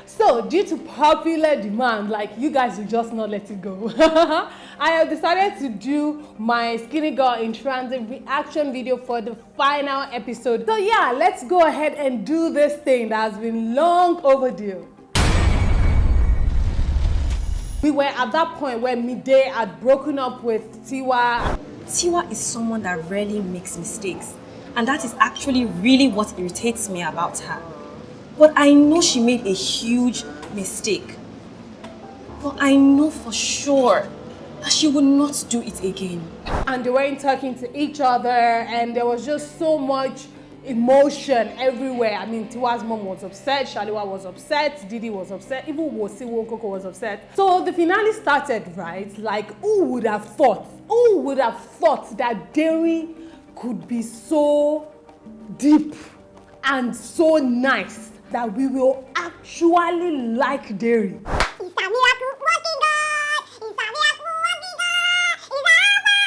So, due to popular demand, like you guys will just not let it go, I have decided to do my Skinny Girl in Transit reaction video for the final episode. So yeah, let's go ahead and do this thing that has been long overdue. We were at that point where Mide had broken up with Tiwa. Tiwa is someone that rarely makes mistakes, and that is actually really what irritates me about her. But I know she made a huge mistake. But I know for sure that she will not do it again. And they weren't talking to each other, and there was just so much emotion everywhere. I mean, Tiwa's mom was upset, Shalewa was upset, Didi was upset, even Ngozi Nwosu was upset. So the finale started, right? Like, who would have thought that Derry could be so deep and so nice that we will actually like Derry? It's a miracle working God! It's a miracle working God! It's a miracle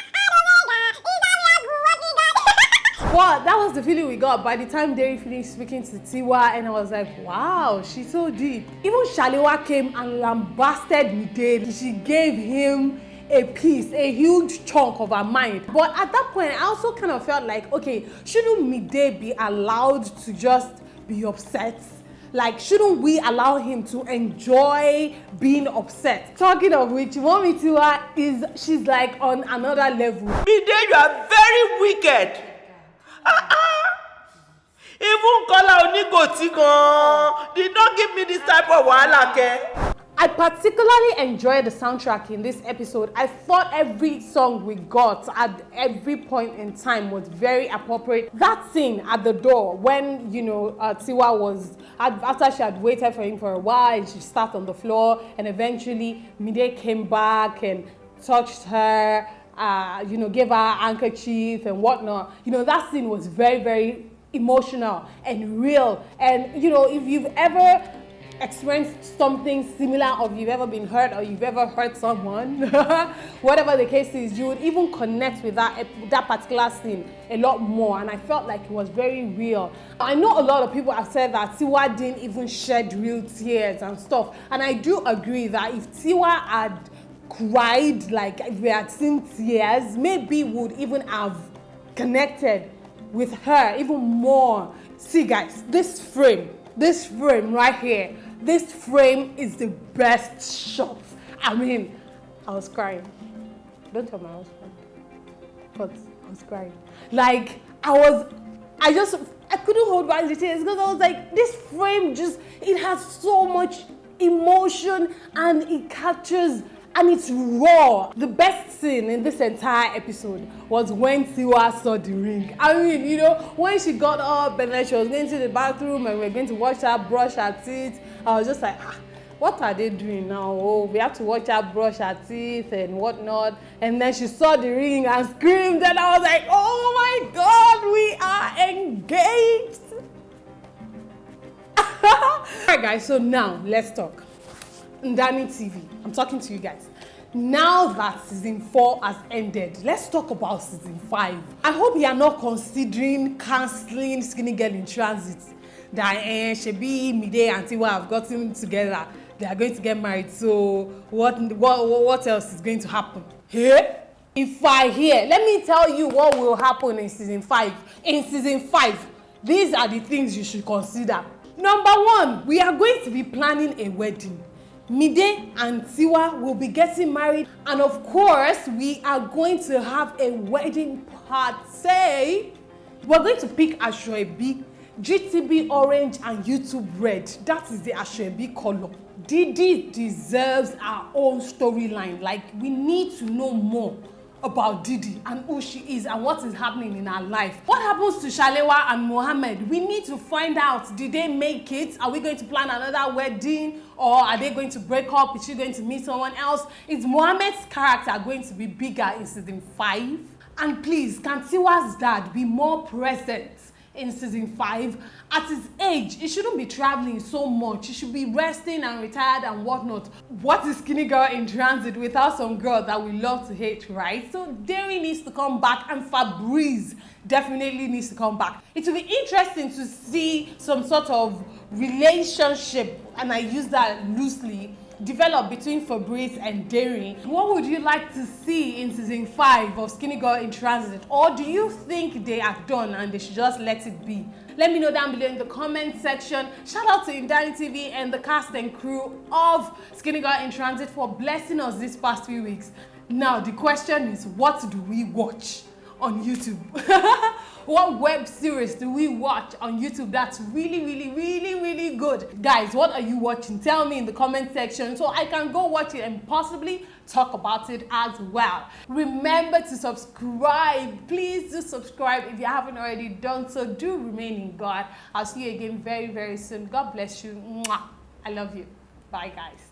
working God! Well, that was the feeling we got by the time Derry finished speaking to Tiwa, and I was like, wow, she's so deep. Even Shalewa came and lambasted Mide. She gave him a piece, a huge chunk of her mind. But at that point, I also kind of felt like, okay, shouldn't Mide be allowed to just be upset? Like, shouldn't we allow him to enjoy being upset? Talking of which, Mommy Tiwa she's like on another level. Mide, you are very wicked. Even Kola Onigotigon did not give me this type of wahala, ke? I particularly enjoyed the soundtrack in this episode. I thought every song we got at every point in time was very appropriate. That scene at the door when, you know, Tiwa was, after she had waited for him for a while, and she sat on the floor, and eventually Mide came back and touched her, you know, gave her handkerchief and whatnot. You know, that scene was very, very emotional and real. And, you know, if you've ever experienced something similar, or you've ever been hurt, or you've ever hurt someone, whatever the case is, you would even connect with that particular scene a lot more. And I felt like it was very real. I know a lot of people have said that Tiwa didn't even shed real tears and stuff, and I do agree that if Tiwa had cried, like if we had seen tears, maybe we would even have connected with her even more. See guys, this frame right here, this frame is the best shot. I mean, I was crying. Don't tell my husband, but I was crying. Like, I couldn't hold back the tears because I was like, this frame it has so much emotion and it captures, and it's raw. The best scene in this entire episode was when Tiwa saw the ring. I mean, you know, when she got up and then she was going to the bathroom and we were going to watch her brush her teeth, I was just like, what are they doing now? Oh, we have to watch her brush her teeth and whatnot. And then she saw the ring and screamed, and I was like, oh my God, we are engaged. Alright guys, so now let's talk. Ndani TV, I'm talking to you guys. Now that season 4 has ended, let's talk about season 5. I hope you are not considering cancelling Skinny Girl in Transit. That Shebi, Mide and Tiwa have gotten together. They are going to get married. So what else is going to happen? Here? If I hear, let me tell you what will happen in season 5. In season 5, these are the things you should consider. Number 1, we are going to be planning a wedding. Mide and Tiwa will be getting married, and of course we are going to have a wedding party. We're going to pick Asoebi, GTB orange and YouTube red. That is the Asoebi color. Didi deserves our own storyline. Like, we need to know more about Didi and who she is and what is happening in her life. What happens to Shalewa and Mohammed? We need to find out. Did they make it? Are we going to plan another wedding? Or are they going to break up? Is she going to meet someone else? Is Mohammed's character going to be bigger in season 5? And please, can Tiwa's dad be more present in season 5? At his age, he shouldn't be traveling so much. He should be resting and retired and whatnot. What is Skinny Girl in Transit without some girl that we love to hate, right? So Derry needs to come back, and Fabrice definitely needs to come back. It will be interesting to see some sort of relationship and I use that loosely, developed between Fabrice and Derry. What would you like to see in season 5 of Skinny Girl in Transit? Or do you think they are done and they should just let it be? Let me know down below in the comment section. Shout out to Indani TV and the cast and crew of Skinny Girl in Transit for blessing us these past few weeks. Now the question is, what do we watch on YouTube? What web series do we watch on YouTube that's really good? Guys, what are you watching? Tell me in the comment section so I can go watch it and possibly talk about it as well. Remember to subscribe. Please do subscribe if you haven't already done so. Do remain in God. I'll see you again very soon. God bless you. Mwah. I love you. Bye, guys.